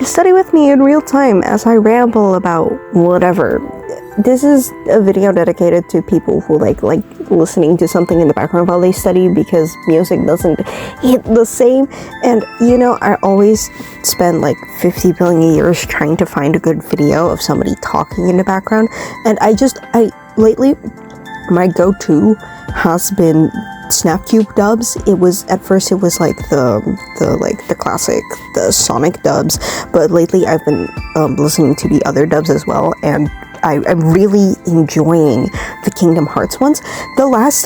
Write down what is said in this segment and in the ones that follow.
study with me in real time as I ramble about whatever. This is a video dedicated to people who like listening to something in the background while they study, because music doesn't hit the same. And you know, I always spend like 50 billion years trying to find a good video of somebody talking in the background, and lately my go-to has been Snapcube dubs. At first it was like the classic, the Sonic dubs, but lately I've been listening to the other dubs as well, and I'm really enjoying the Kingdom Hearts ones. The last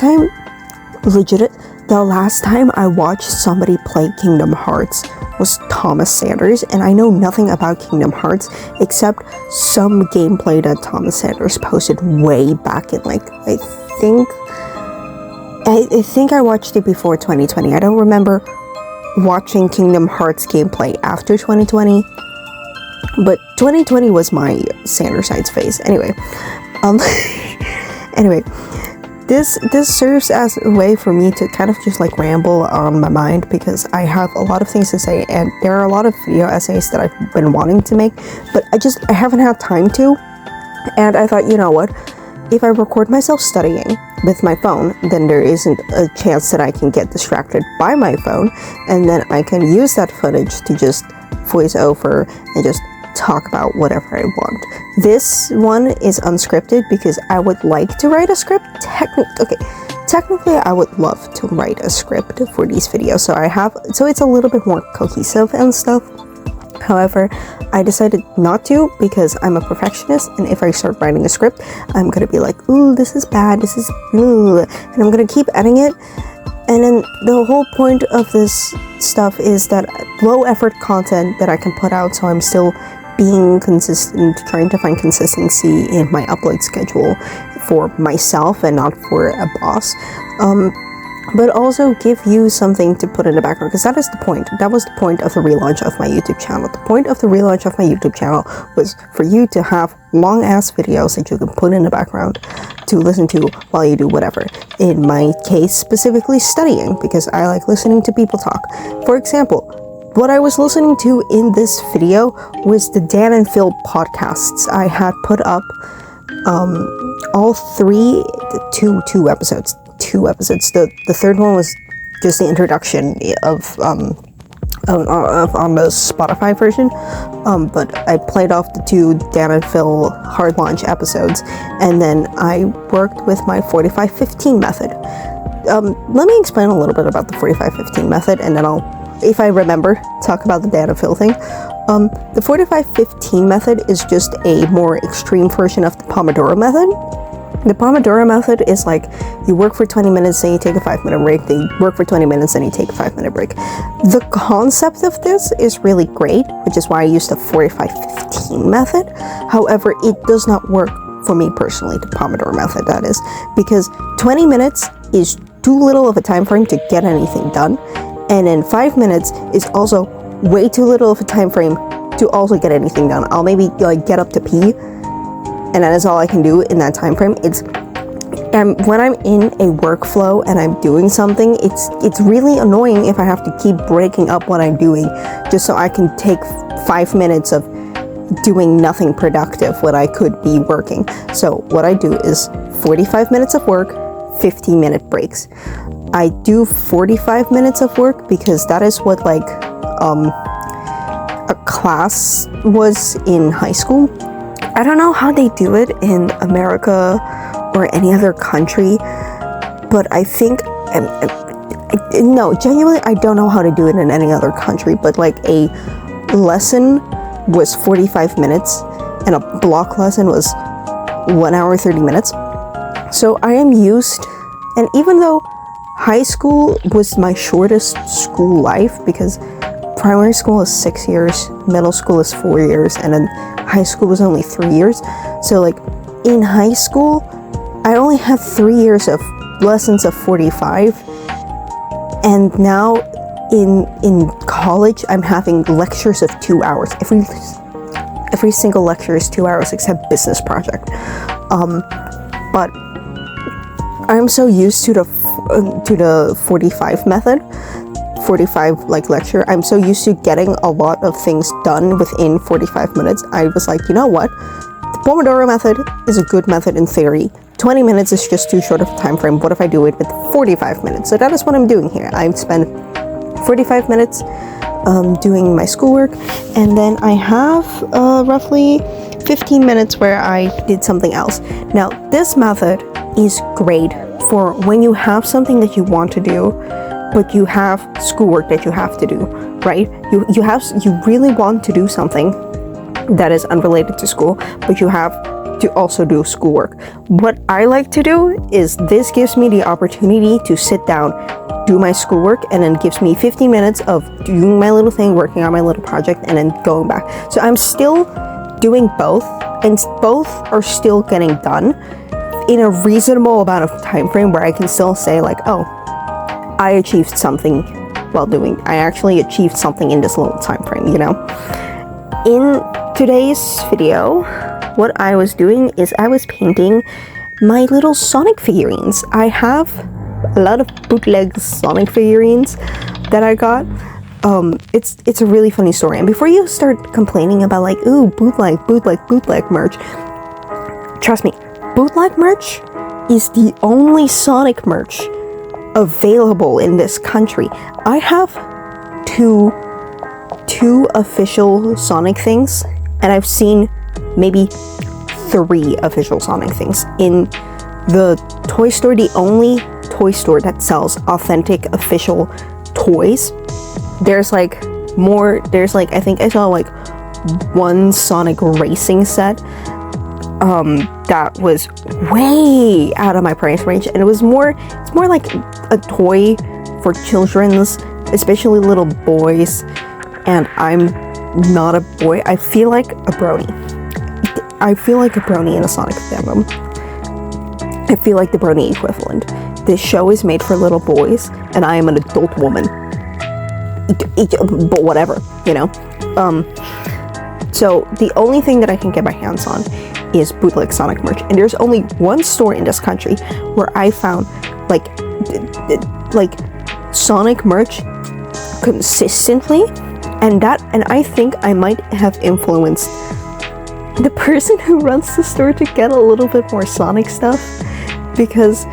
time I watched somebody play Kingdom Hearts was Thomas Sanders, and I know nothing about Kingdom Hearts except some gameplay that Thomas Sanders posted way back in I think I watched it before 2020. I don't remember watching Kingdom Hearts gameplay after 2020, but 2020 was my Sandersides phase. Anyway, this serves as a way for me to kind of just like ramble on my mind, because I have a lot of things to say, and there are a lot of video essays that I've been wanting to make, but I haven't had time to. And I thought, you know what? If I record myself studying with my phone, then there isn't a chance that I can get distracted by my phone, and then I can use that footage to just voice over and just talk about whatever I want. This one is unscripted because I would like to write a script. Technically I would love to write a script for these videos, so it's a little bit more cohesive and stuff. However, I decided not to because I'm a perfectionist, and if I start writing a script, I'm gonna be like, ooh, this is bad, this is ooh, and I'm gonna keep editing it. And then the whole point of this stuff is that low effort content that I can put out, so I'm still being consistent, trying to find consistency in my upload schedule for myself and not for a boss. But also give you something to put in the background, because that is the point. That was the point of the relaunch of my YouTube channel. The point of the relaunch of my YouTube channel was for you to have long ass videos that you can put in the background to listen to while you do whatever. In my case, specifically studying, because I like listening to people talk. For example, what I was listening to in this video was the Dan and Phil podcasts. I had put up all two episodes. The third one was just the introduction of on the Spotify version, but I played off the two Dan and Phil hard launch episodes, and then I worked with my 45-15 method. Let me explain a little bit about the 45-15 method, and then I'll, if I remember, talk about the Dan and Phil thing. The 45-15 method is just a more extreme version of the Pomodoro method. The Pomodoro method is like, you work for 20 minutes, then you take a 5-minute break, then you work for 20 minutes, then you take a 5-minute break. The concept of this is really great, which is why I use the 45-15 method. However, it does not work for me personally, the Pomodoro method, that is, because 20 minutes is too little of a time frame to get anything done, and then 5 minutes is also way too little of a time frame to also get anything done. I'll maybe like get up to pee, and that is all I can do in that time frame. When I'm in a workflow and I'm doing something, it's really annoying if I have to keep breaking up what I'm doing just so I can take 5 minutes of doing nothing productive when I could be working. So what I do is 45 minutes of work, 15-minute breaks. I do 45 minutes of work because that is what like a class was in high school. I don't know how they do it in America or any other country, but I think, no, genuinely, I don't know how to do it in any other country, but like a lesson was 45 minutes and a block lesson was 1 hour, 30 minutes. So I am used, and even though high school was my shortest school life, because primary school is 6 years, middle school is 4 years, and then high school was only 3 years. So like in high school, I only had 3 years of lessons of 45, and now in college I'm having lectures of 2 hours. Every single lecture is 2 hours except business project. But I'm so used to the 45 method. 45 like lecture, I'm so used to getting a lot of things done within 45 minutes. I was like, you know what? The Pomodoro method is a good method in theory. 20 minutes is just too short of a time frame. What if I do it with 45 minutes? So that is what I'm doing here. I spend 45 minutes doing my schoolwork, and then I have roughly 15 minutes where I did something else. Now, this method is great for when you have something that you want to do, but you have schoolwork that you have to do, right? You really want to do something that is unrelated to school, but you have to also do schoolwork. What I like to do is this gives me the opportunity to sit down, do my schoolwork, and then gives me 15 minutes of doing my little thing, working on my little project, and then going back. So I'm still doing both, and both are still getting done in a reasonable amount of time frame where I can still say like, oh, I achieved something I actually achieved something in this little time frame, you know? In today's video, what I was doing is I was painting my little Sonic figurines. I have a lot of bootleg Sonic figurines that I got. It's a really funny story. And before you start complaining about like, ooh, bootleg merch, trust me, bootleg merch is the only Sonic merch available in this country. I have two official Sonic things, and I've seen maybe 3 official Sonic things in the toy store, the only toy store that sells authentic official toys. There's like I think I saw like 1 Sonic racing set that was way out of my price range, and it's more like a toy for children's, especially little boys, and I'm not a boy. I feel like a brony. I feel like a brony in a Sonic fandom. I feel like the brony equivalent. This show is made for little boys, and I am an adult woman. But whatever, you know? So the only thing that I can get my hands on is bootleg Sonic merch. And there's only one store in this country where I found like Sonic merch consistently, and I think I might have influenced the person who runs the store to get a little bit more Sonic stuff, because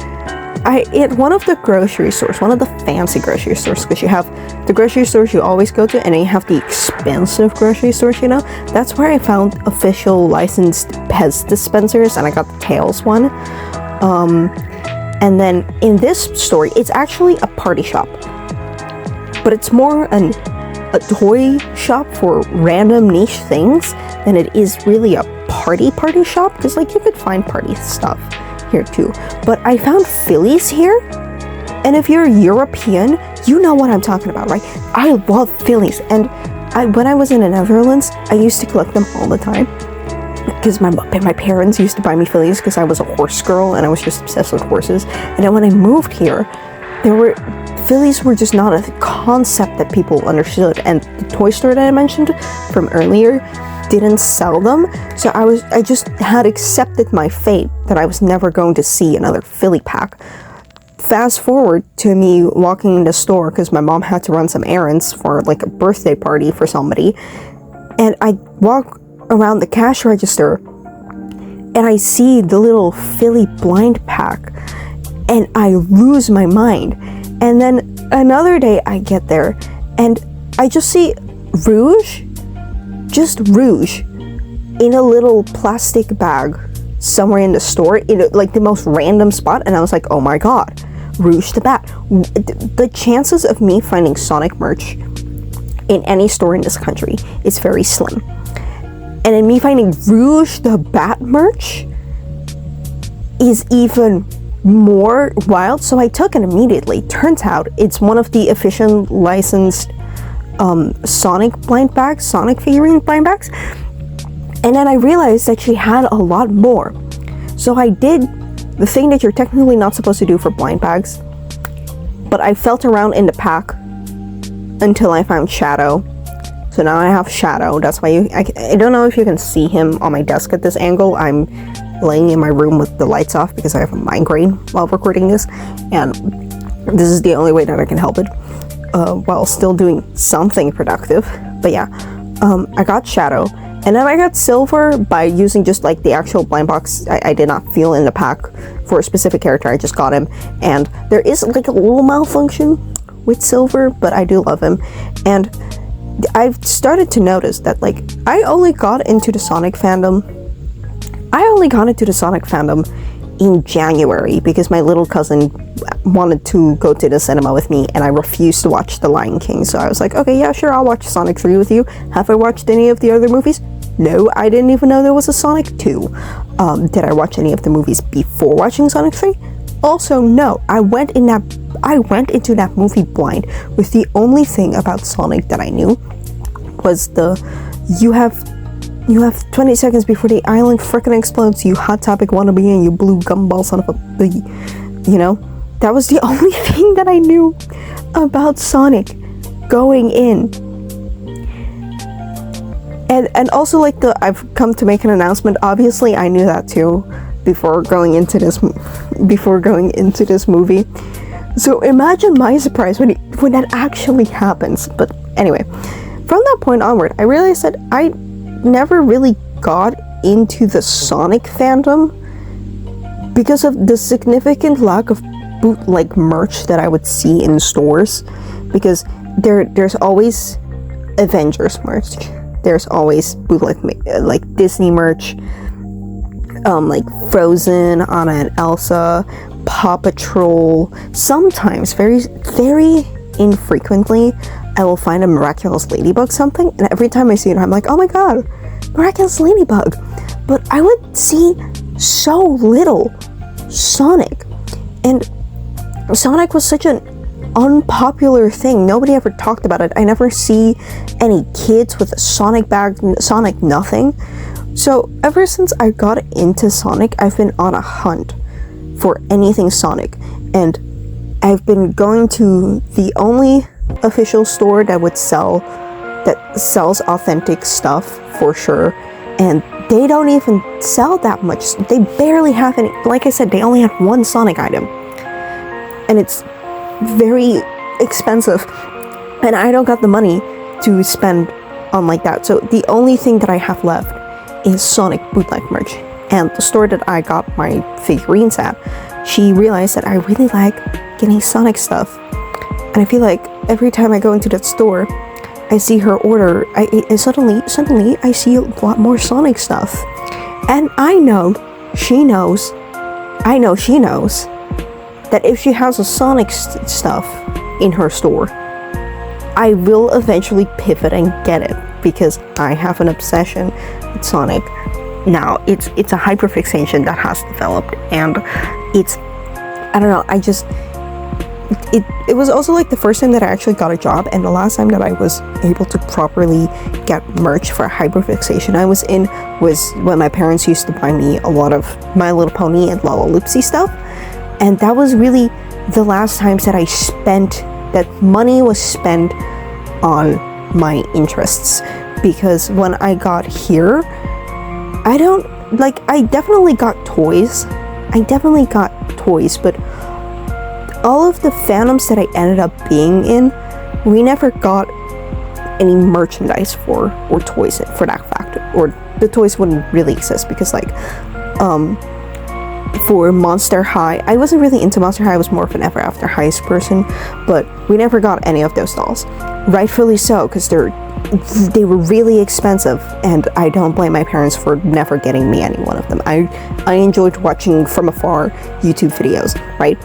at one of the grocery stores, one of the fancy grocery stores, because you have the grocery stores you always go to, and then you have the expensive grocery stores, you know, that's where I found official licensed Pez dispensers, and I got the Tails one. And then in this store, it's actually a party shop, but it's more a toy shop for random niche things than it is really a party shop, because like you could find party stuff here too. But I found Phillies here, and if you're European, you know what I'm talking about, right? I love Phillies, and when I was in the Netherlands, I used to collect them all the time, because my parents used to buy me Phillies because I was a horse girl and I was just obsessed with horses. And then when I moved here, Phillies were just not a concept that people understood, and the toy store that I mentioned from earlier didn't sell them, so I just had accepted my fate that I was never going to see another Philly pack. Fast forward to me walking in the store because my mom had to run some errands for like a birthday party for somebody, and I walk around the cash register and I see the little Philly blind pack, and I lose my mind. And then another day I get there and I just see Rouge in a little plastic bag somewhere in the store, in like the most random spot, and I was like, oh my god, Rouge the Bat. The chances of me finding Sonic merch in any store in this country is very slim. And then me finding Rouge the Bat merch is even more wild, so I took it immediately. Turns out it's one of the official licensed Sonic figurine blind bags. And then I realized that she had a lot more. So I did the thing that you're technically not supposed to do for blind bags, but I felt around in the pack until I found Shadow. So now I have Shadow. That's why I don't know if you can see him on my desk at this angle. I'm laying in my room with the lights off because I have a migraine while recording this, and this is the only way that I can help it. while still doing something productive. But yeah, I got Shadow, and then I got Silver by using just like the actual blind box. I did not feel in the pack for a specific character. I just got him, and there is like a little malfunction with Silver, but I do love him. And I've started to notice that like I only got into the Sonic fandom in January because my little cousin wanted to go to the cinema with me, and I refused to watch The Lion King. So I was like, okay, yeah, sure, I'll watch Sonic 3 with you. Have I watched any of the other movies? No, I didn't even know there was a Sonic 2. Did I watch any of the movies before watching Sonic 3? Also, no. I went into that movie blind with the only thing about Sonic that I knew was you have 20 seconds before the island frickin' explodes, you Hot Topic wannabe, and you blue gumball son of a bee. You know? That was the only thing that I knew about Sonic going in. And also, like, I've come to make an announcement. Obviously, I knew that too before going into this movie. So imagine my surprise when that actually happens. But anyway, from that point onward, I realized that I never really got into the Sonic fandom because of the significant lack of bootleg merch that I would see in stores. Because there's always Avengers merch, there's always bootleg like Disney merch, like Frozen, Anna and Elsa, Paw Patrol. Sometimes, very very infrequently, I will find a Miraculous Ladybug something, and every time I see it, I'm like, oh my god, Miraculous Ladybug. But I would see so little Sonic, and Sonic was such an unpopular thing. Nobody ever talked about it. I never see any kids with a Sonic bag, Sonic nothing. So ever since I got into Sonic, I've been on a hunt for anything Sonic, and I've been going to the only official store that sells authentic stuff for sure, and they don't even sell that much. They barely have any. Like I said, they only had one Sonic item, and it's very expensive, and I don't got the money to spend on like that. So the only thing that I have left is Sonic bootleg merch. And the store that I got my figurines at, she realized that I really like getting Sonic stuff, and I feel like every time I go into that store, I see her order, and suddenly I see a lot more Sonic stuff. And I know she knows that if she has a Sonic stuff in her store, I will eventually pivot and get it, because I have an obsession with Sonic. Now, it's a hyperfixation that has developed, and it's, I don't know, it was also like the first time that I actually got a job, and the last time that I was able to properly get merch for a hyperfixation I was in was when my parents used to buy me a lot of My Little Pony and Lalaloopsy stuff, and that was really the last times that money was spent on my interests. Because when I got here, I definitely got toys, but all of the fandoms that I ended up being in, we never got any merchandise for, or toys for that fact, or the toys wouldn't really exist, because like, for Monster High, I wasn't really into Monster High, I was more of an Ever After Highs person, but we never got any of those dolls. Rightfully so, because they were really expensive, and I don't blame my parents for never getting me any one of them. I enjoyed watching from afar YouTube videos, right?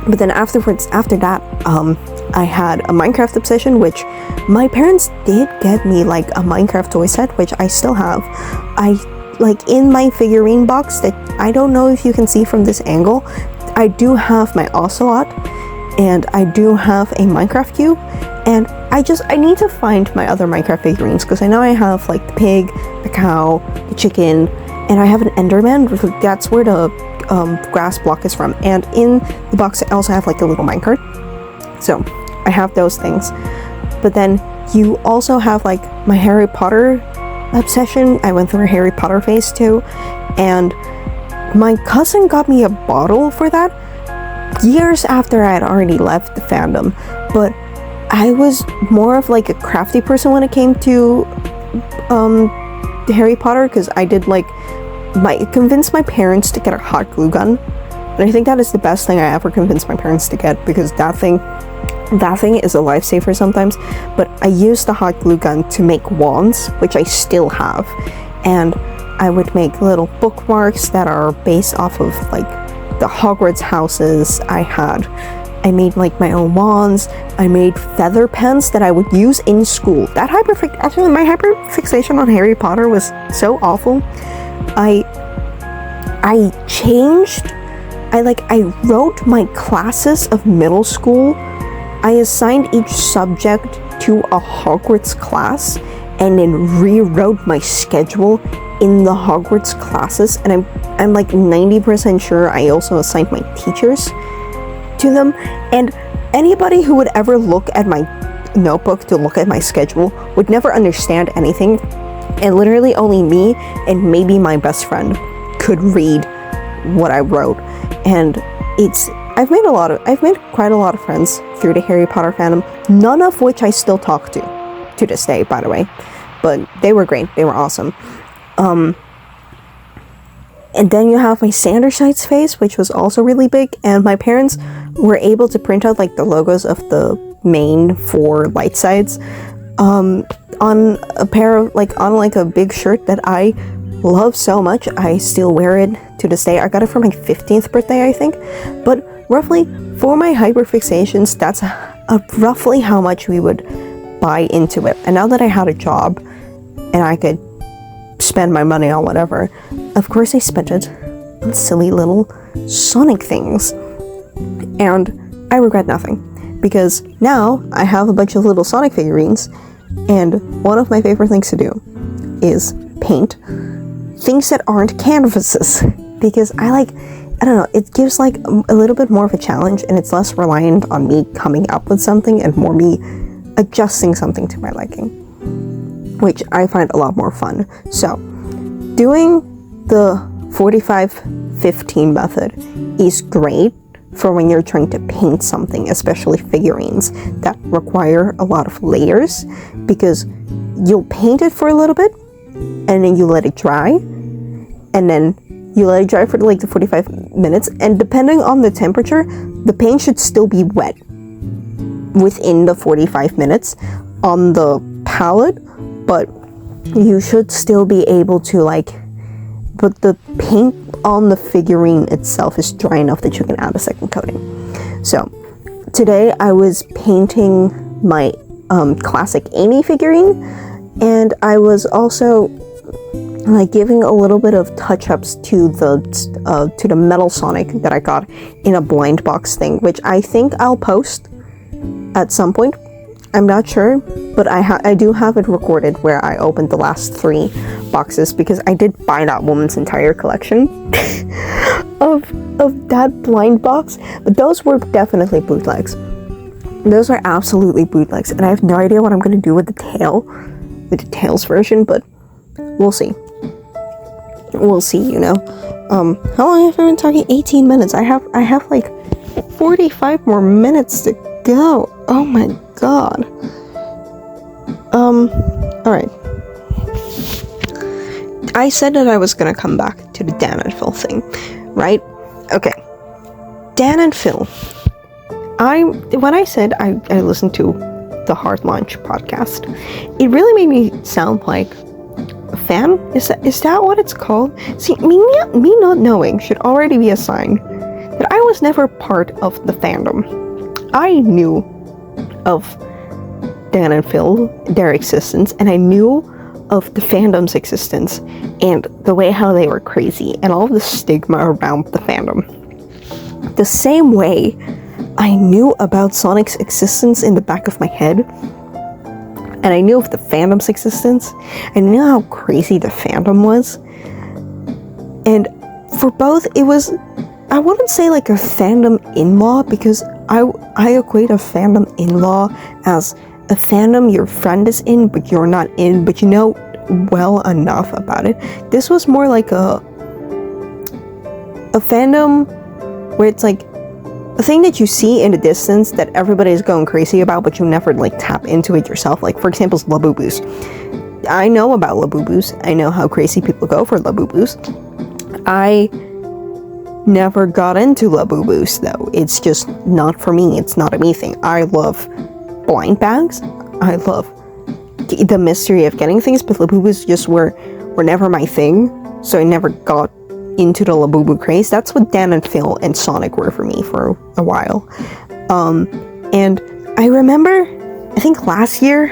But then after that, I had a Minecraft obsession, which my parents did get me like a Minecraft toy set, which I still have. Like in my figurine box that I don't know if you can see from this angle, I do have my Ocelot, and I do have a Minecraft cube, and I need to find my other Minecraft figurines, because I know I have like the pig, the cow, the chicken, and I have an Enderman. That's where the grass block is from, and in the box I also have like a little minecart, so I have those things. But then you also have like my Harry Potter obsession. I went through a Harry Potter phase too, and my cousin got me a bottle for that years after I had already left the fandom, but I was more of like a crafty person when it came to Harry Potter, because I did like convince my parents to get a hot glue gun, and I think that is the best thing I ever convinced my parents to get, because that thing is a lifesaver sometimes. But I used the hot glue gun to make wands, which I still have, and I would make little bookmarks that are based off of like the Hogwarts houses I made like my own wands. I made feather pens that I would use in school. Actually, my hyperfixation on Harry Potter was so awful. I wrote my classes of middle school. I assigned each subject to a Hogwarts class, and then rewrote my schedule in the Hogwarts classes. And I'm like 90% sure I also assigned my teachers to them. And anybody who would ever look at my notebook to look at my schedule would never understand anything, and literally only me and maybe my best friend could read what I wrote. And I've made quite a lot of friends through the Harry Potter fandom, none of which I still talk to this day, by the way, but they were great, they were awesome. And then you have my Sanders Knights phase, which was also really big, and my parents were able to print out like the logos of the main 4 light sides on a pair of on a big shirt that I love so much. I still wear it to this day. I got it for my 15th birthday, I think. But roughly, for my hyperfixations, that's roughly how much we would buy into it. And now that I had a job and I could spend my money on whatever, of course I spent it on silly little Sonic things. And I regret nothing, because now I have a bunch of little Sonic figurines, and one of my favorite things to do is paint things that aren't canvases, because I don't know, it gives like a little bit more of a challenge, and it's less reliant on me coming up with something and more me adjusting something to my liking, which I find a lot more fun. So doing the 45-15 method is great for when you're trying to paint something, especially figurines that require a lot of layers, because you'll paint it for a little bit and then you let it dry, and then you let it dry for like the 45 minutes, and depending on the temperature, the paint should still be wet within the 45 minutes on the palette, but you should still be able to but the paint on the figurine itself is dry enough that you can add a second coating. So today I was painting my classic Amy figurine, and I was also giving a little bit of touch-ups to the metal Sonic that I got in a blind box thing, which I think I'll post at some point. I'm not sure, but I do have it recorded where I opened the last 3 boxes, because I did buy that woman's entire collection of that blind box. But those were definitely bootlegs. Those are absolutely bootlegs, and I have no idea what I'm going to do with the Tails version, but we'll see. We'll see, you know. How long have I been talking? 18 minutes. I have like 45 more minutes to go. Oh my god. Alright. I said that I was gonna come back to the Dan and Phil thing, right? Okay. Dan and Phil. When I said I listened to the Hard Launch podcast, it really made me sound like a fan? Is that what it's called? See, me not knowing should already be a sign that I was never part of the fandom. I knew of Dan and Phil, their existence, and I knew of the fandom's existence and the way how they were crazy and all of the stigma around the fandom. The same way I knew about Sonic's existence in the back of my head, and I knew of the fandom's existence. I knew how crazy the fandom was. And for both, it was, I wouldn't say like a fandom in-law, because I equate a fandom in-law as a fandom your friend is in, but you're not in, but you know well enough about it. This was more like a fandom where it's like thing that you see in the distance that everybody is going crazy about, but you never like tap into it yourself. Like for example, Labubus. I know about Labubus. I know how crazy people go for Labubus. I never got into Labubus though. It's just not for me. It's not a me thing. I love blind bags. I love the mystery of getting things, but Labubus just were never my thing. So I never got into the Labubu craze. That's what Dan and Phil and Sonic were for me for a while. And I remember, I think last year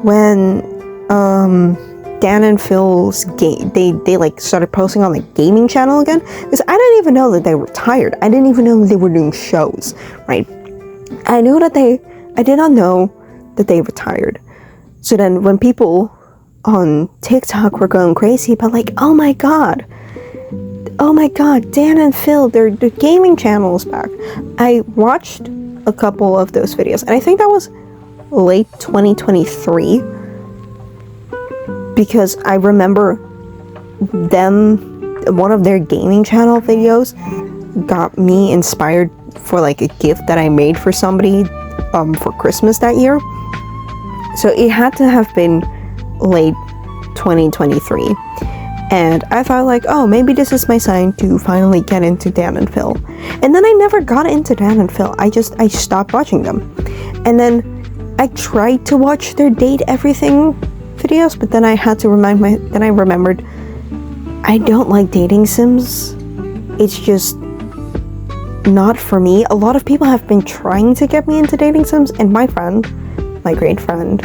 when Dan and Phil's game, they like started posting on the gaming channel again, because I didn't even know that they were retired. I didn't even know that they were doing shows, right? I did not know that they retired. So then when people on TikTok were going crazy about like, oh my god, Dan and Phil, their gaming channel is back. I watched a couple of those videos, and I think that was late 2023, because I remember one of their gaming channel videos got me inspired for like a gift that I made for somebody for Christmas that year. So it had to have been late 2023. And I thought like, oh, maybe this is my sign to finally get into Dan and Phil. And then I never got into Dan and Phil. I stopped watching them. And then I tried to watch their date everything videos, but then I had to then I remembered I don't like dating sims. It's just not for me. A lot of people have been trying to get me into dating sims, and my great friend,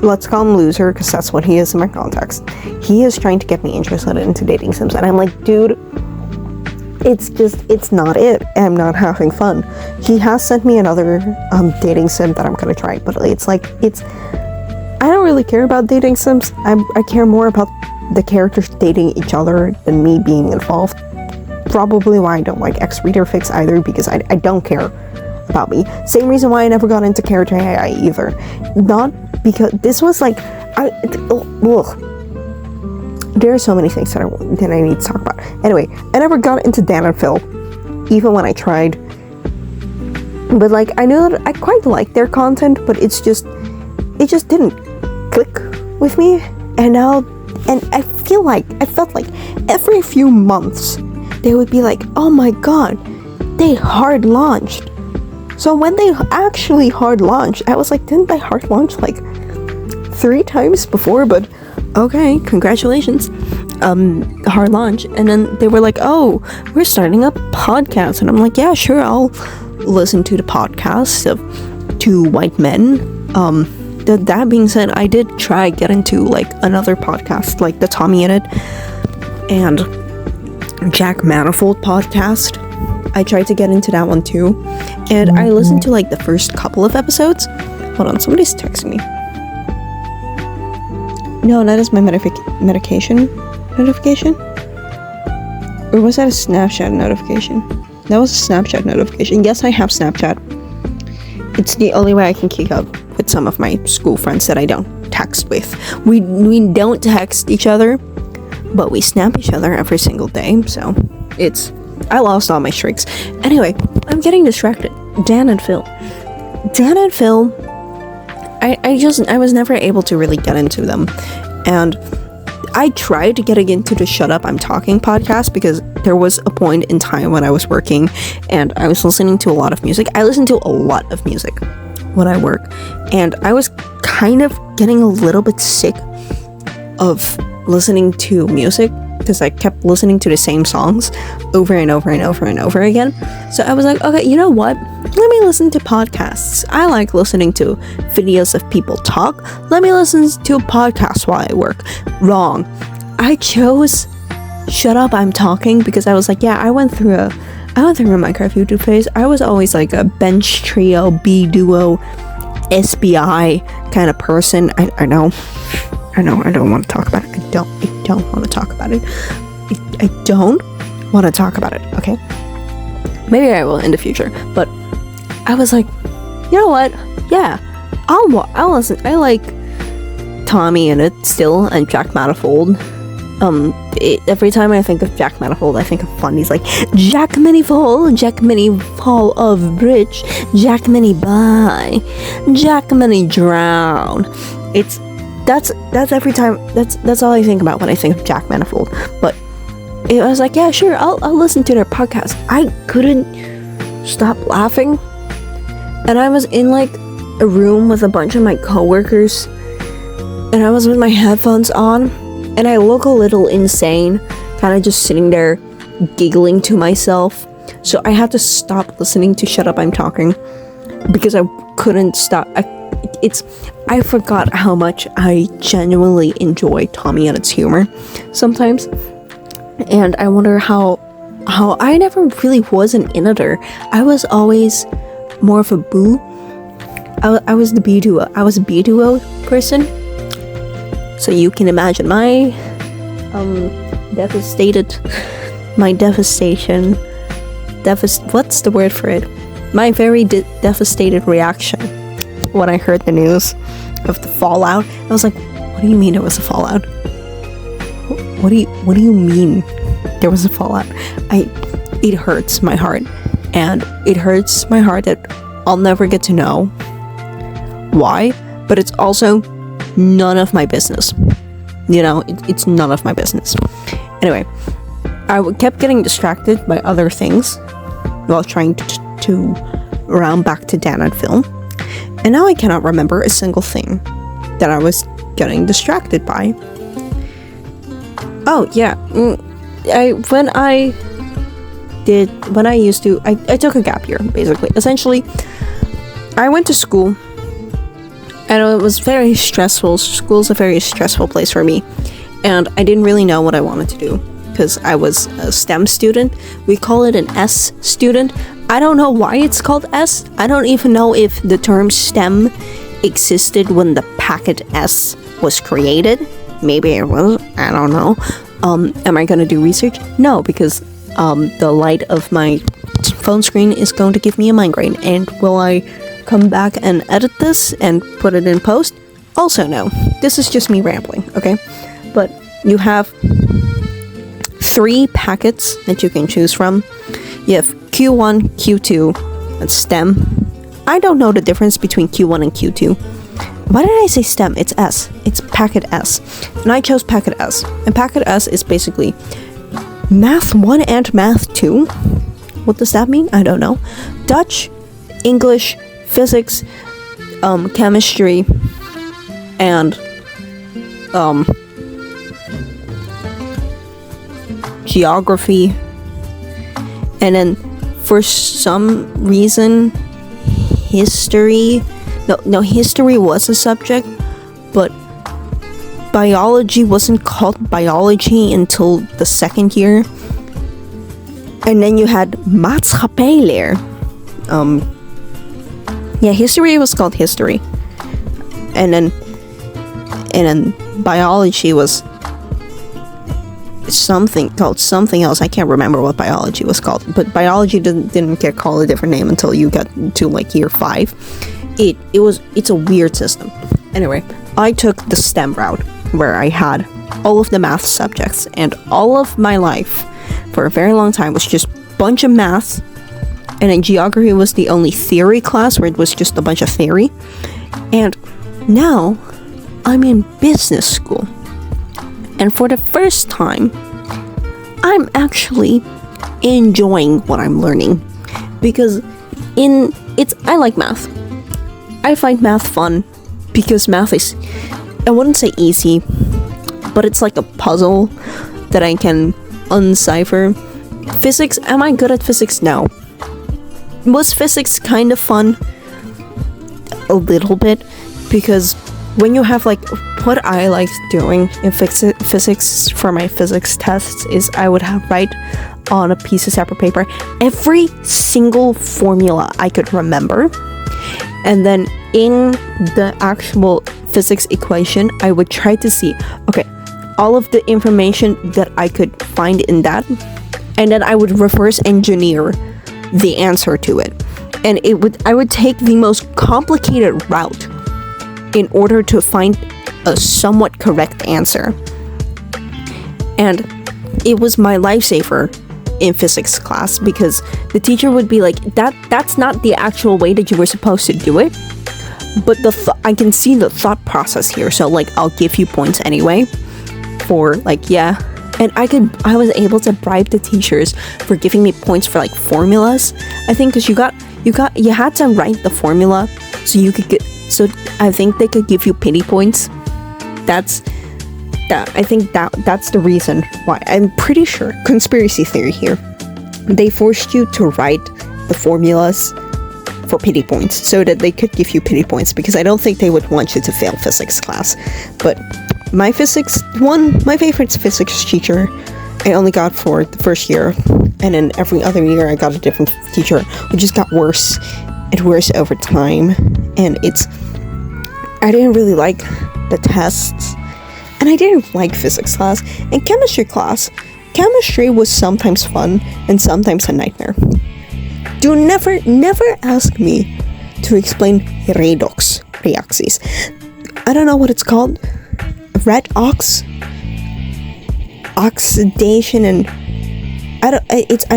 let's call him Loser because that's what he is in my context, he is trying to get me interested into dating sims, and I'm like, dude, it's not it. I'm not having fun. He has sent me another dating sim that I'm gonna try, but I don't really care about dating sims. I care more about the characters dating each other than me being involved. Probably why I don't like X-Reader Fix either, because I don't care about me. Same reason why I never got into character AI either. Not because this was like, there are so many things that I need to talk about. Anyway, I never got into Dan and Phil, even when I tried. But like, I know that I quite like their content, but it just didn't click with me. And I felt like every few months they would be like, oh my god, they hard launched. So when they actually hard launched, I was like, didn't they hard launch like 3 times before? But okay, congratulations, hard launch. And then they were like, oh, we're starting a podcast, and I'm like, yeah, sure, I'll listen to the podcast of 2 white men. That being said, I did try get into like another podcast, like the Tommy in It and Jack Manifold podcast. I tried to get into that one too, and I listened to like the first couple of episodes. Hold on, somebody's texting me. No, that is my medication notification. Or was that a Snapchat notification? That was a Snapchat notification. Yes, I have Snapchat. It's the only way I can keep up with some of my school friends that I don't text with. We don't text each other, but we snap each other every single day. So I lost all my streaks. Anyway, I'm getting distracted. Dan and Phil, I was never able to really get into them, and I tried to get into the Shut Up, I'm Talking podcast, because there was a point in time when I was working and I was listening to a lot of music. I listen to a lot of music when I work, and I was kind of getting a little bit sick of listening to music because I kept listening to the same songs over and over and over and over again. So I was like, okay, you know what? Let me listen to podcasts. I like listening to videos of people talk. Let me listen to a podcast while I work. Wrong. I chose Shut Up, I'm Talking because I was like, yeah, I went through a Minecraft YouTube phase. I was always like a bench trio, B duo, SBI kind of person. I know, I don't want to talk about it. I don't want to talk about it. I don't want to talk about it, okay? Maybe I will in the future, but I was like, you know what? Yeah, I'll listen. I like Tommy in It still, and Jack Manifold, Every time I think of Jack Manifold, I think of fun. He's like, Jack Manifold, Jack Many fall of bridge, Jack Many buy, Jack Many drown. That's every time. That's all I think about when I think of Jack Manifold. But I was like, yeah, sure, I'll listen to their podcast. I couldn't stop laughing, and I was in like a room with a bunch of my coworkers, and I was with my headphones on, and I look a little insane, kind of just sitting there giggling to myself. So I had to stop listening to Shut Up, I'm Talking, because I couldn't stop. I forgot how much I genuinely enjoy Tommy and its humor sometimes. And I wonder how I never really was an innovator. I was always more of a boo. I was the B duo. I was a B duo person. So you can imagine my what's the word for it? My very devastated reaction when I heard the news of the fallout. I was like, what do you mean it was a fallout? What do you mean there was a fallout? It hurts my heart, and it hurts my heart that I'll never get to know why, but it's also none of my business. You know, it's none of my business. Anyway, I kept getting distracted by other things while trying to round back to Dan and film, and now I cannot remember a single thing that I was getting distracted by. Oh yeah, I took a gap year, basically. Essentially, I went to school, and it was very stressful. School's a very stressful place for me, and I didn't really know what I wanted to do, because I was a STEM student. We call it an S student. I don't know why it's called S. I don't even know if the term STEM existed when the packet S was created. Maybe it was, I don't know. Am I gonna do research? No, because the light of my phone screen is going to give me a migraine. And will I come back and edit this and put it in post? Also no. This is just me rambling, okay? But you have 3 packets that you can choose from. You have Q1, Q2, that's STEM. I don't know the difference between Q1 and Q2. Why did I say STEM? It's S. It's packet S. And I chose packet S. And packet S is basically Math 1 and Math 2. What does that mean? I don't know. Dutch, English, physics, chemistry, and geography. And then for some reason, history. No, history was a subject, but biology wasn't called biology until the 2nd year. And then you had maatschappijleer. Yeah, history was called history. And then biology was something else. I can't remember what biology was called, but biology didn't get called a different name until you got to like year 5. It's a weird system. Anyway, I took the STEM route, where I had all of the math subjects, and all of my life for a very long time was just a bunch of math, and then geography was the only theory class where it was just a bunch of theory. And now I'm in business school, and for the first time I'm actually enjoying what I'm learning, because I like math. I find math fun because math is, I wouldn't say easy, but it's like a puzzle that I can uncipher. Physics, am I good at physics? No. Was physics kind of fun? A little bit, because when you have like, what I liked doing in physics for my physics tests is I would write on a piece of separate paper every single formula I could remember. And then in the actual physics equation, I would try to see, okay, all of the information that I could find in that, and then I would reverse engineer the answer to it. And I would take the most complicated route in order to find a somewhat correct answer. And it was my lifesaver in physics class, because the teacher would be like, that's not the actual way that you were supposed to do it, but I can see the thought process here, so like I'll give you points anyway for like, yeah. And I was able to bribe the teachers for giving me points for like formulas, I think, because you had to write the formula so you could get, so I think they could give you pity points. I think that's the reason why. I'm pretty sure, conspiracy theory here, they forced you to write the formulas for pity points so that they could give you pity points, because I don't think they would want you to fail physics class. But my favorite physics teacher I only got for the first year, and then every other year I got a different teacher, which just got worse and worse over time. And I didn't really like the tests, and I didn't like physics class. And chemistry was sometimes fun and sometimes a nightmare. Do never ask me to explain redox reacties. I don't know what it's called. Redox, oxidation, and I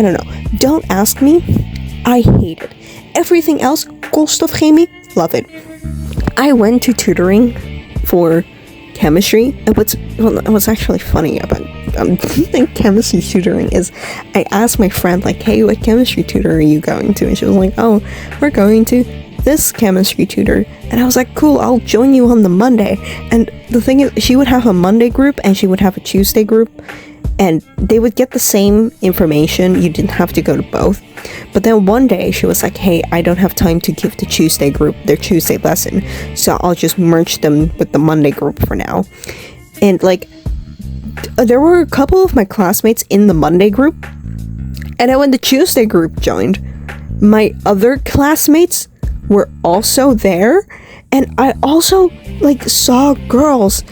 don't know. Don't ask me. I hate it. Everything else, koolstofchemie, love it. I went to tutoring for chemistry, and what's actually funny about chemistry tutoring is I asked my friend, like, hey, what chemistry tutor are you going to? And she was like, oh, we're going to this chemistry tutor. And I was like, cool, I'll join you on the Monday. And the thing is, she would have a Monday group and she would have a Tuesday group, and they would get the same information. You didn't have to go to both. But then one day she was like, hey, I don't have time to give the Tuesday group their Tuesday lesson, so I'll just merge them with the Monday group for now. And like, there were a couple of my classmates in the Monday group, and then when the Tuesday group joined, my other classmates were also there, and I also like saw girls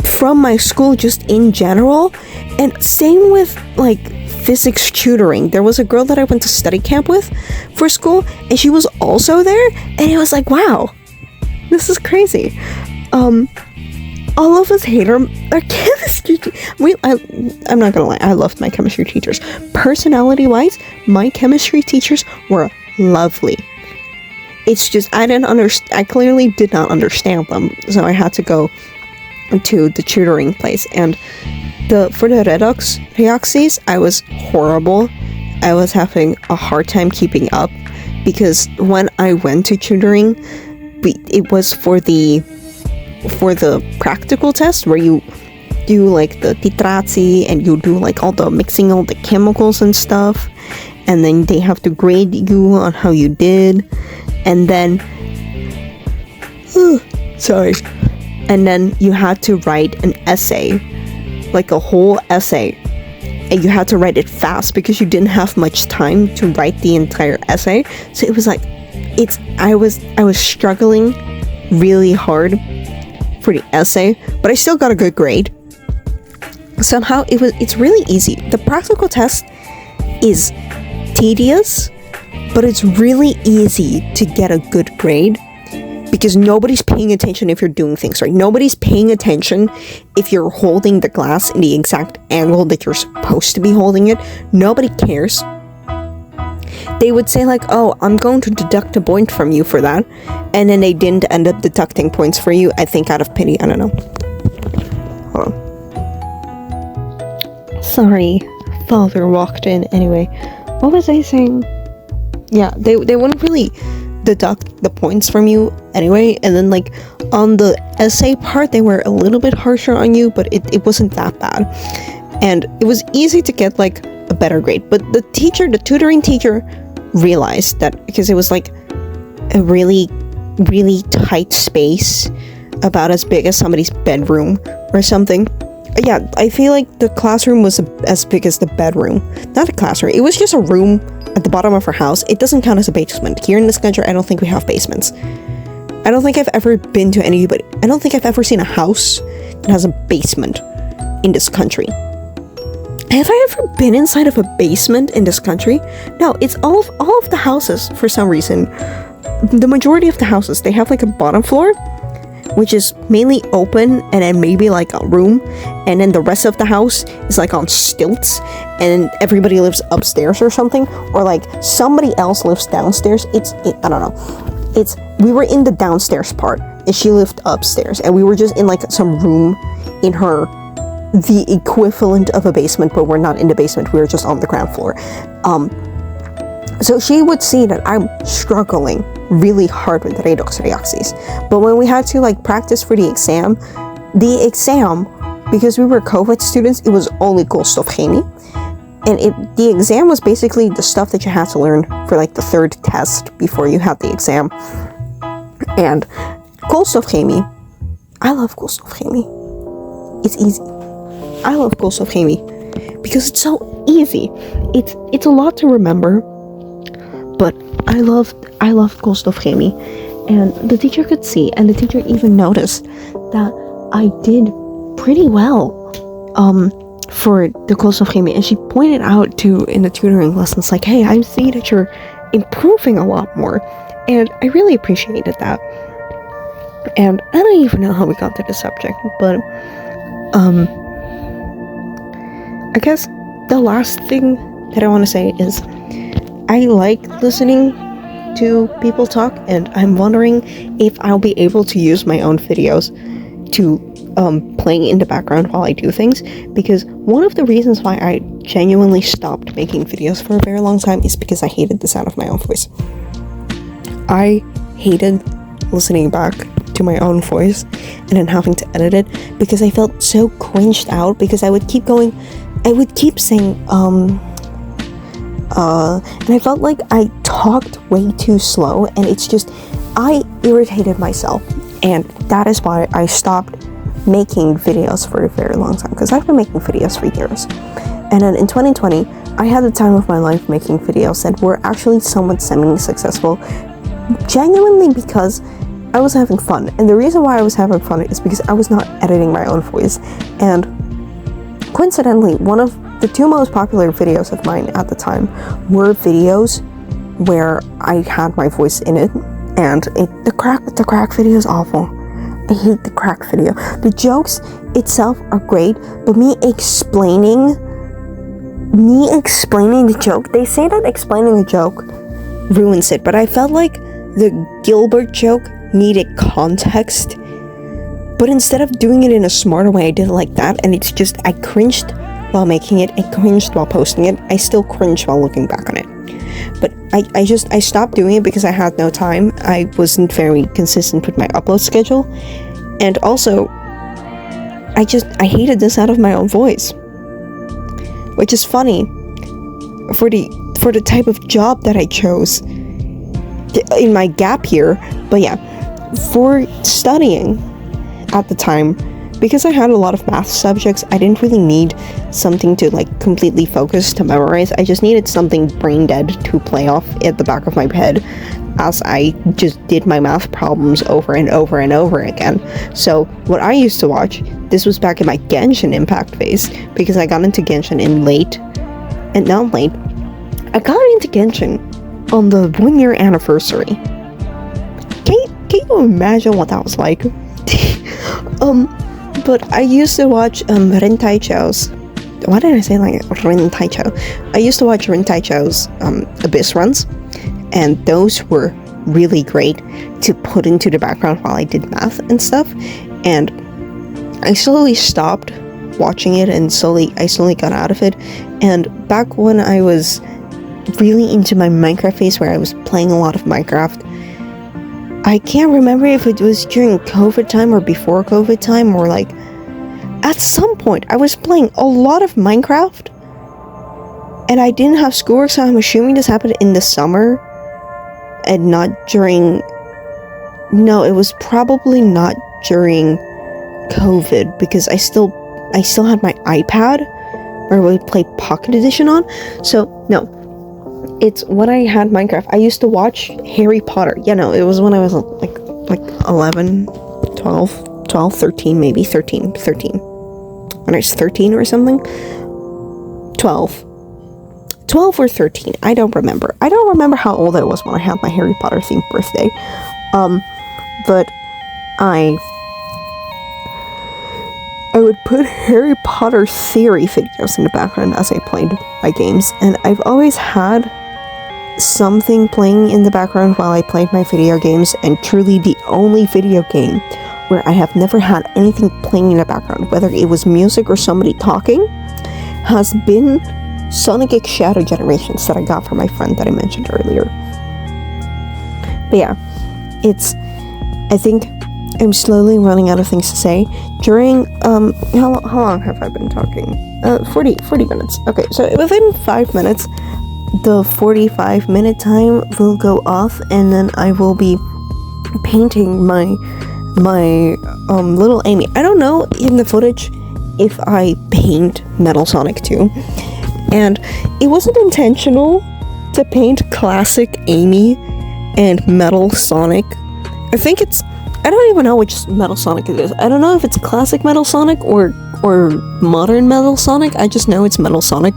from my school just in general. And same with like physics tutoring. There was a girl that I went to study camp with for school, and she was also there, and it was like, wow, this is crazy. All of us hate our chemistry I'm not gonna lie, I loved my chemistry teachers. Personality wise, my chemistry teachers were lovely. It's just I clearly did not understand them, so I had to go to the tutoring place. And for the redox reacties, I was horrible. I was having a hard time keeping up, because when I went to tutoring, it was for the practical test where you do like the titratie and you do like all the mixing all the chemicals and stuff, and then they have to grade you on how you did, and then and then you had to write an essay, like a whole essay, and you had to write it fast because you didn't have much time to write the entire essay. So it was like, I was struggling really hard for the essay, but I still got a good grade. Somehow it's really easy. The practical test is tedious, but it's really easy to get a good grade, because nobody's paying attention if you're doing things right. Nobody's paying attention if you're holding the glass in the exact angle that you're supposed to be holding it. Nobody cares. They would say like, oh, I'm going to deduct a point from you for that, and then they didn't end up deducting points for you, I think out of pity. I don't know. Hold on. Sorry, father walked in. Anyway, what was I saying? Yeah, they wouldn't really deduct the points from you anyway, and then like on the essay part they were a little bit harsher on you, but it wasn't that bad, and it was easy to get like a better grade. But the tutoring teacher realized that, because it was like a really tight space, about as big as somebody's bedroom or something. Yeah, I feel like the classroom was as big as the bedroom. Not a classroom, it was just a room at the bottom of her house. It doesn't count as a basement. Here in this country, I don't think we have basements. I don't think I've ever seen a house that has a basement in this country. Have I ever been inside of a basement in this country? No, it's all of the houses, for some reason. The majority of the houses, they have like a bottom floor, which is mainly open and then maybe like a room, and then the rest of the house is like on stilts, and everybody lives upstairs or something, or like somebody else lives downstairs. I don't know. We were in the downstairs part and she lived upstairs, and we were just in like some room in the equivalent of a basement, but we're not in the basement, we were just on the ground floor. So she would see that I'm struggling really hard with redox reacties. But when we had to like practice for the exam, because we were COVID students, it was only koolstofchemie. And the exam was basically the stuff that you had to learn for like the third test before you had the exam. And koolstofchemie, I love koolstofchemie. It's easy. I love koolstofchemie because it's so easy. It's a lot to remember, but I love koolstofchemie, and the teacher could see, and the teacher even noticed that I did pretty well for the koolstofchemie, and she pointed out in the tutoring lessons like, hey, I see that you're improving a lot more, and I really appreciated that. And I don't even know how we got to the subject, but I guess the last thing that I want to say is I like listening to people talk, and I'm wondering if I'll be able to use my own videos to playing in the background while I do things, because one of the reasons why I genuinely stopped making videos for a very long time is because I hated the sound of my own voice. I hated listening back to my own voice and then having to edit it, because I felt so cringed out, because I would keep saying and I felt like I talked way too slow, and I irritated myself, and that is why I stopped making videos for a very long time, because I've been making videos for years. And then in 2020, I had the time of my life making videos that were actually somewhat semi-successful, genuinely because I was having fun. And the reason why I was having fun is because I was not editing my own voice. And coincidentally, one of the two most popular videos of mine at the time were videos where I had my voice in it, and the crack video is awful. I hate the crack video. The jokes itself are great, but me explaining the joke, they say that explaining a joke ruins it, but I felt like the Gilbert joke needed context, but instead of doing it in a smarter way, I did it like that, and it's just, I cringed while making it, I cringed while posting it, I still cringe while looking back on it. But I stopped doing it because I had no time. I wasn't very consistent with my upload schedule, and also I hated the sound of my own voice, which is funny for the type of job that I chose in my gap year. But yeah, for studying at the time, because I had a lot of math subjects, I didn't really need something to like completely focus to memorize. I just needed something brain dead to play off at the back of my head as I just did my math problems over and over and over again. So what I used to watch, this was back in my Genshin Impact phase, because I got into Genshin I got into Genshin on the 1-year anniversary. Can you imagine what that was like? But I used to watch Rintai Chou's. Why did I say like Rintai Chou? I used to watch Rintai Chou's Abyss runs, and those were really great to put into the background while I did math and stuff. And I slowly stopped watching it, and I slowly got out of it. And back when I was really into my Minecraft phase, where I was playing a lot of Minecraft, I can't remember if it was during COVID time or before COVID time, or like at some point I was playing a lot of Minecraft and I didn't have schoolwork, so I'm assuming this happened in the summer and not during... No, it was probably not during COVID, because I still had my iPad where I would play Pocket Edition on. So no, it's when I had Minecraft. I used to watch Harry Potter. Yeah, no, it was when I was like 11, 12, 13, maybe 13. When I was 13 or something. 12 or 13. I don't remember. I don't remember how old I was when I had my Harry Potter themed birthday. But I would put Harry Potter theory videos in the background as I played my games, and I've always had something playing in the background while I played my video games, and truly the only video game where I have never had anything playing in the background, whether it was music or somebody talking, has been Sonic X Shadow Generations that I got from my friend that I mentioned earlier. But yeah, I think I'm slowly running out of things to say. During, how long have I been talking? 40 minutes. Okay, so within 5 minutes, the 45-minute time will go off, and then I will be painting my little Amy. I don't know in the footage if I paint Metal Sonic 2, and it wasn't intentional to paint classic Amy and Metal Sonic. I don't even know which Metal Sonic it is. I don't know if it's classic Metal Sonic or modern Metal Sonic. I just know it's Metal Sonic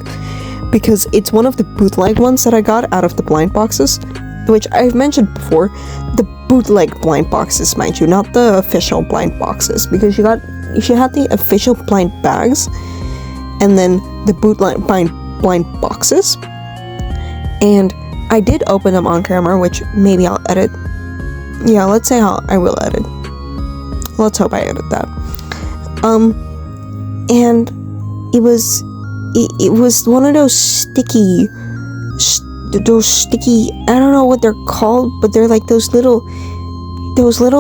because it's one of the bootleg ones that I got out of the blind boxes, which I've mentioned before. The bootleg blind boxes, mind you, not the official blind boxes, because you had the official blind bags and then the bootleg blind boxes. And I did open them on camera, which maybe I'll edit. Yeah, let's say I will edit. Let's hope I edit that. And it was one of those sticky, I don't know what they're called, but they're like those little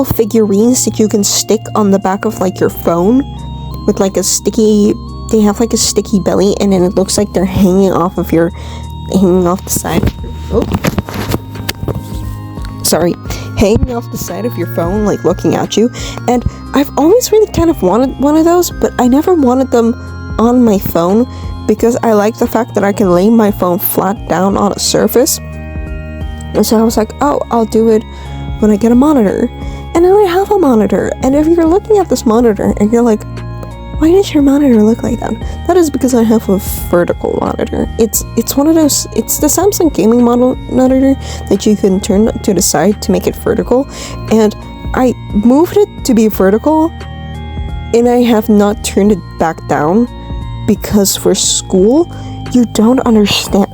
figurines that you can stick on the back of like your phone with like they have like a sticky belly, and then it looks like they're hanging off the side. Hanging off the side of your phone, like looking at you. And I've always really kind of wanted one of those, but I never wanted them on my phone because I like the fact that I can lay my phone flat down on a surface. And so I was like, oh, I'll do it when I get a monitor. And then I have a monitor. And if you're looking at this monitor and you're like, why does your monitor look like that? That is because I have a vertical monitor. It's one of those, it's the Samsung gaming monitor that you can turn to the side to make it vertical. And I moved it to be vertical, and I have not turned it back down because for school, you don't understand.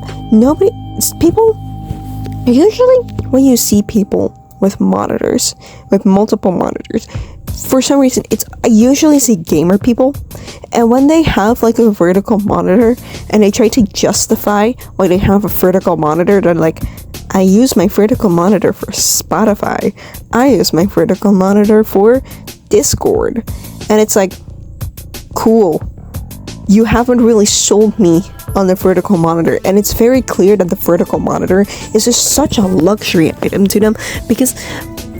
Usually when you see people with multiple monitors, for some reason, I usually see gamer people, and when they have like a vertical monitor and they try to justify why they have a vertical monitor, they're like, I use my vertical monitor for Spotify, I use my vertical monitor for Discord, and it's like, cool, you haven't really sold me on the vertical monitor, and it's very clear that the vertical monitor is just such a luxury item to them, because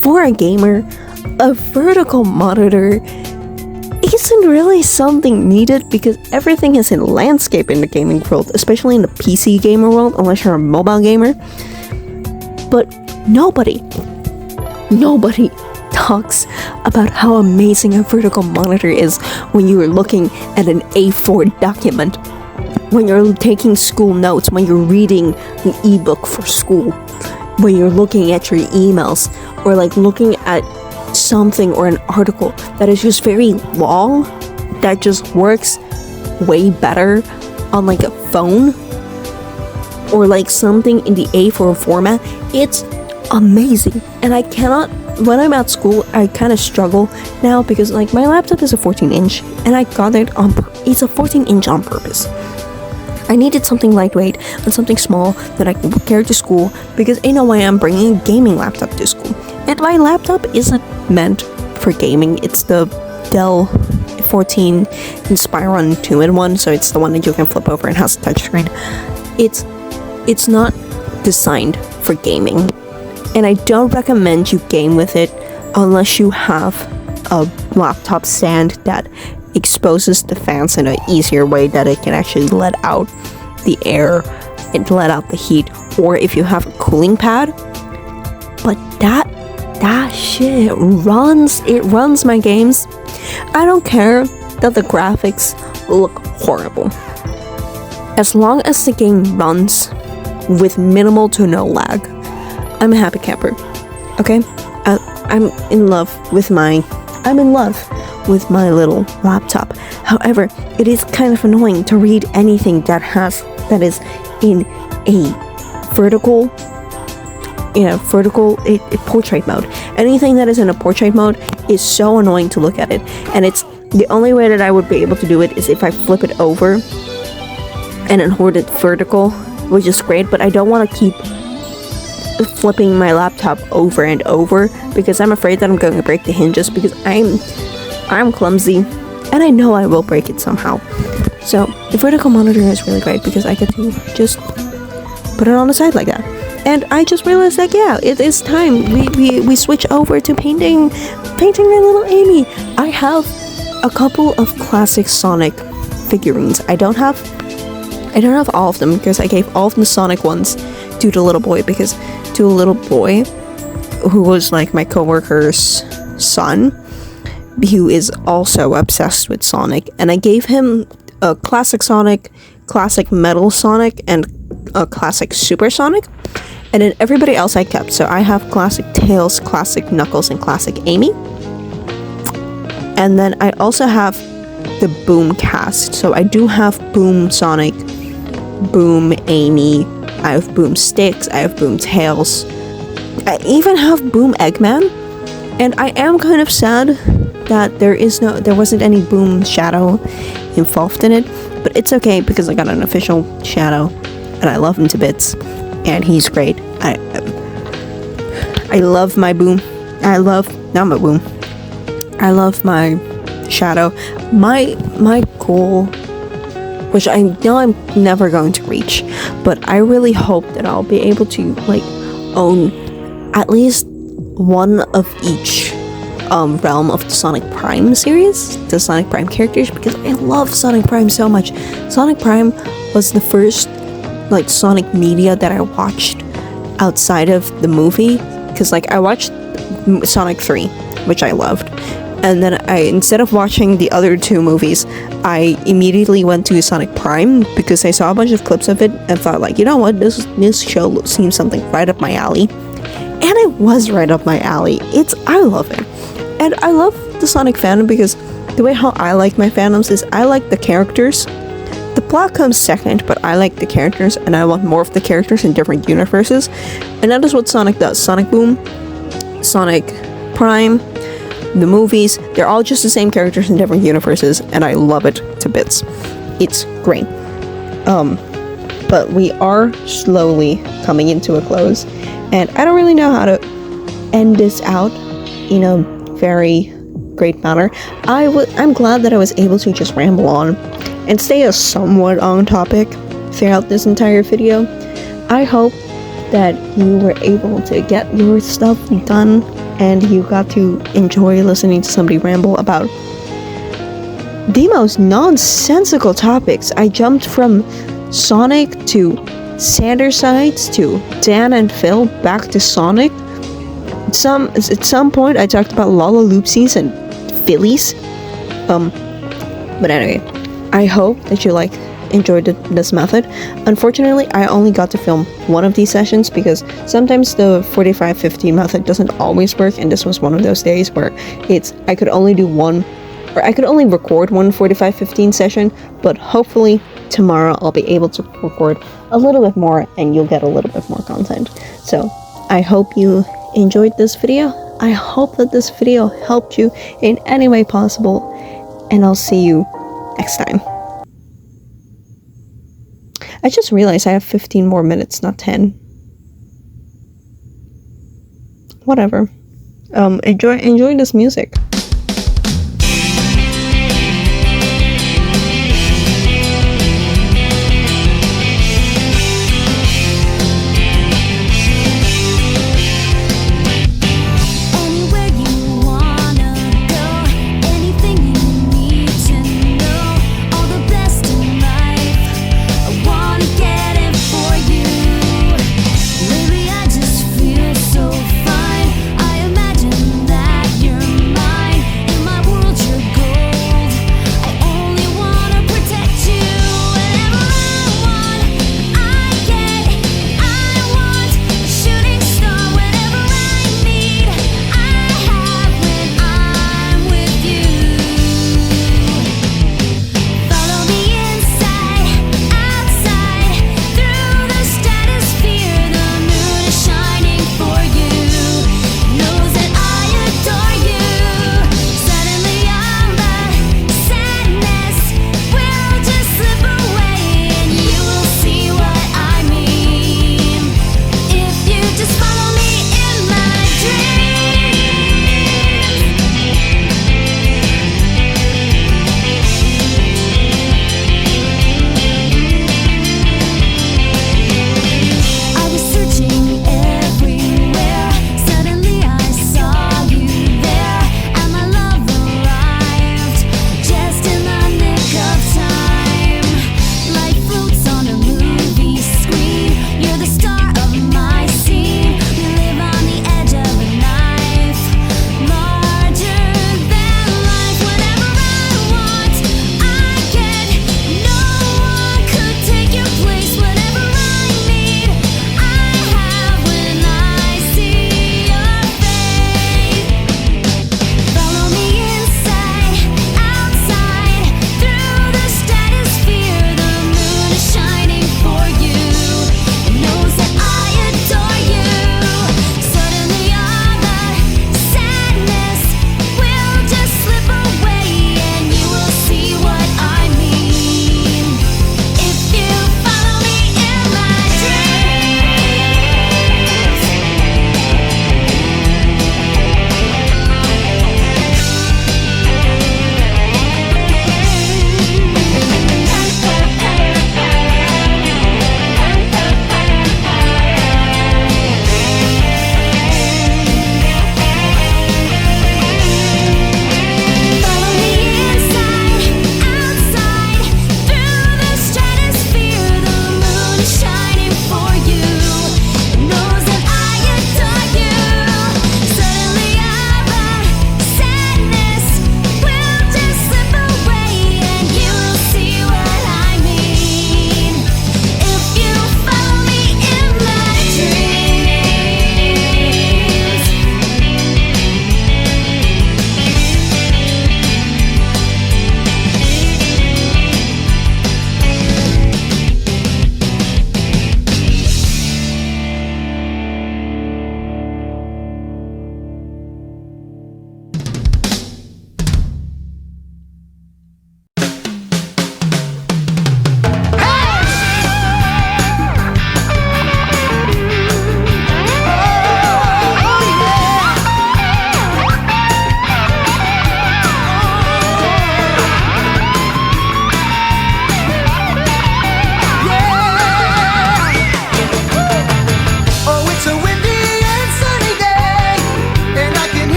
for a gamer, a vertical monitor isn't really something needed because everything is in landscape in the gaming world, especially in the PC gamer world, unless you're a mobile gamer. But nobody talks about how amazing a vertical monitor is when you are looking at an A4 document, when you're taking school notes, when you're reading an ebook for school, when you're looking at your emails, or like looking at something or an article that is just very long, that just works way better on like a phone or like something in the A4 format. It's amazing. And I cannot, when I'm at school, I kind of struggle now because like my laptop is a 14-inch and I got it it's a 14-inch on purpose. I needed something lightweight and something small that I can carry to school because ain't no way I'm bringing a gaming laptop to school. And my laptop isn't meant for gaming. It's the Dell 14 Inspiron 2-in-1, so it's the one that you can flip over and has a touchscreen. It's not designed for gaming, and I don't recommend you game with it unless you have a laptop stand that exposes the fans in an easier way that it can actually let out the air and let out the heat, or if you have a cooling pad. But that shit runs my games. I don't care that the graphics look horrible. As long as the game runs with minimal to no lag, I'm a happy camper. Okay? I'm in love with my little laptop. However, it is kind of annoying to read anything that is in a vertical portrait mode. Anything that is in a portrait mode is so annoying to look at it, and it's the only way that I would be able to do it is if I flip it over and then hold it vertical, which is great, but I don't want to keep flipping my laptop over and over because I'm afraid that I'm going to break the hinges, because I'm clumsy and I know I will break it somehow. So the vertical monitor is really great because I get to just put it on the side like that. And I just realized that, yeah, it is time we switch over to painting my little Amy. I have a couple of classic Sonic figurines. I don't have all of them because I gave all of the Sonic ones to the little boy, who was like my coworker's son, who is also obsessed with Sonic, and I gave him a classic Sonic, classic Metal Sonic, and a classic Super Sonic, and then everybody else I kept. So I have classic Tails, classic Knuckles, and classic Amy. And then I also have the Boom cast. So I do have Boom Sonic, Boom Amy, I have Boom Sticks, I have Boom Tails, I even have Boom Eggman. And I am kind of sad that there wasn't any Boom Shadow involved in it, but it's okay because I got an official Shadow and I love him to bits and he's great. I love my Boom. I love my Shadow. My goal, which I know I'm never going to reach, but I really hope that I'll be able to like own at least one of each realm of the Sonic Prime series, the Sonic Prime characters, because I love Sonic Prime so much. Sonic Prime was the first like Sonic media that I watched outside of the movie, because like I watched Sonic 3, which I loved, and then instead of watching the other two movies, I immediately went to Sonic Prime because I saw a bunch of clips of it and thought like, you know what, this show seems something right up my alley. And it was right up my alley. I love it. And I love the Sonic fandom because the way how I like my fandoms is I like the characters. The plot comes second, but I like the characters and I want more of the characters in different universes. And that is what Sonic does. Sonic Boom, Sonic Prime, the movies, they're all just the same characters in different universes, and I love it to bits. It's great. But we are slowly coming into a close, and I don't really know how to end this out in a very great manner. I'm glad that I was able to just ramble on and stay a somewhat on topic throughout this entire video. I hope that you were able to get your stuff done and you got to enjoy listening to somebody ramble about the most nonsensical topics. I jumped from Sonic to Sandersides to Dan and Phil back to Sonic. At some point I talked about Lollaloopsies and Phillies. But anyway, I hope that you enjoyed this method. Unfortunately, I only got to film one of these sessions because sometimes the 45-15 method doesn't always work, and this was one of those days where I could only do one, or I could only record one 45-15 session, but hopefully tomorrow I'll be able to record a little bit more and you'll get a little bit more content. So I hope you enjoyed this video. I hope that this video helped you in any way possible, and I'll see you next time. I just realized I have 15 more minutes, not 10. Whatever. Enjoy this music. Lately I just feel so fine. I imagine that you're mine.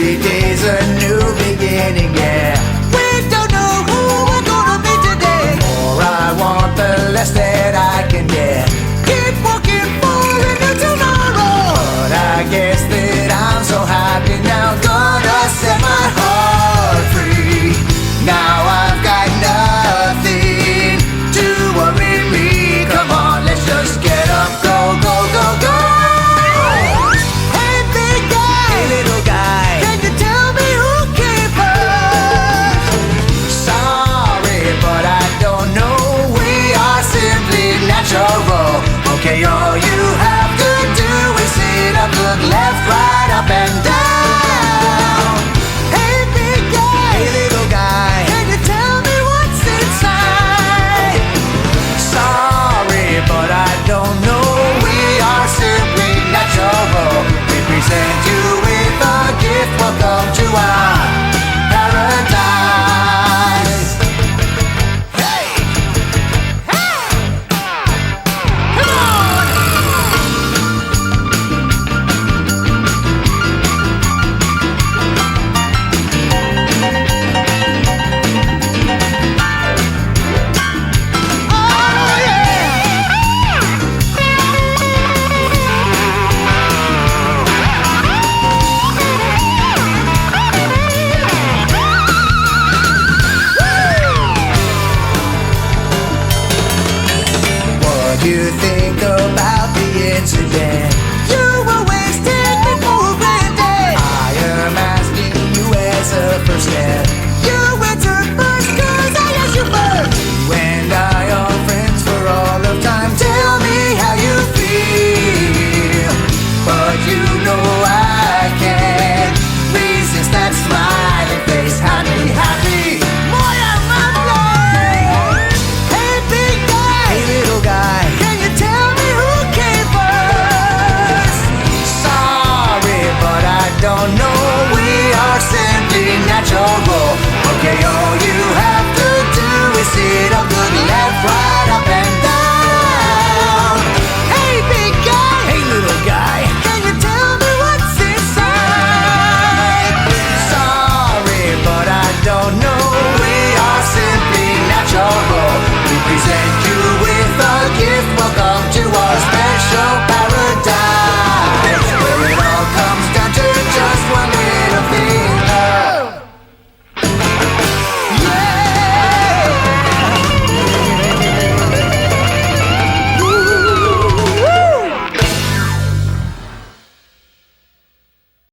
Every day's a